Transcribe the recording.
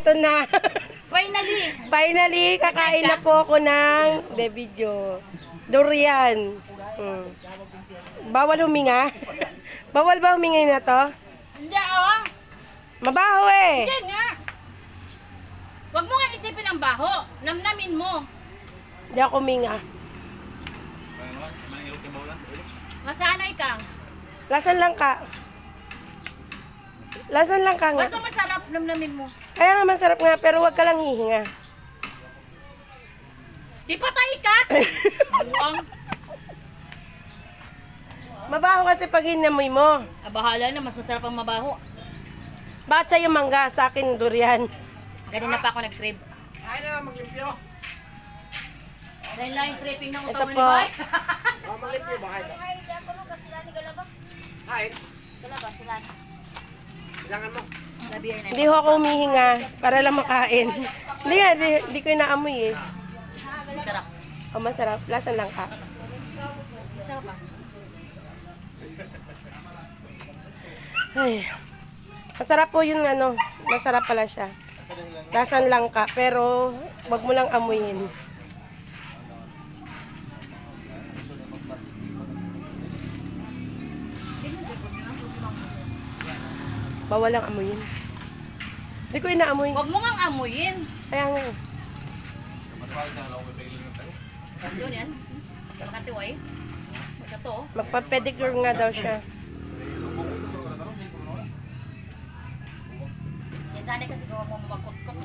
Ito na. Finally. Finally, kakain na po ako ng video. Durian. Bawal huminga. Bawal ba huminga na to? Hindi, oh. Mabaho eh. Hindi nga. Huwag mo nga isipin ang baho. Namnamin mo. Hindi ako huminga. Masanay kang. Lasan lang ka. Lasan lang ka nga. Basta masarap, namnamin mo. Kaya nga masarap nga, pero wag ka lang hihinga. Di patay ka. Buwang. Mabaho kasi pag hinamoy mo. Bahala na, mas masarap ang mabaho. Bakit sa'yo mangga? Sa akin durian. Ganun na pa ako nag-crib. Ay na, maglimpyo. Dahil lang yung tripping ng Ito utaw ni po. Bay. Maglimpyo ba kayo? Kain. Bilangan mo. Hindi ho ako humihinga para lang makain. Hindi nga, di ko inaamoy eh. Masarap. O masarap. Lasan lang ka. Masarap ba? Ay. Masarap po yung ano. Masarap pala siya. Lasan lang ka. Pero wag mo lang amuyin. Bawal lang amuyin. Hindi ko inaamoy. Huwag mo nga amuyin. Kaya nga. Yun yan. Makatiway. Magkato. Magpa-pedicure nga daw siya. Sana kasi gawa mo magkot-kot.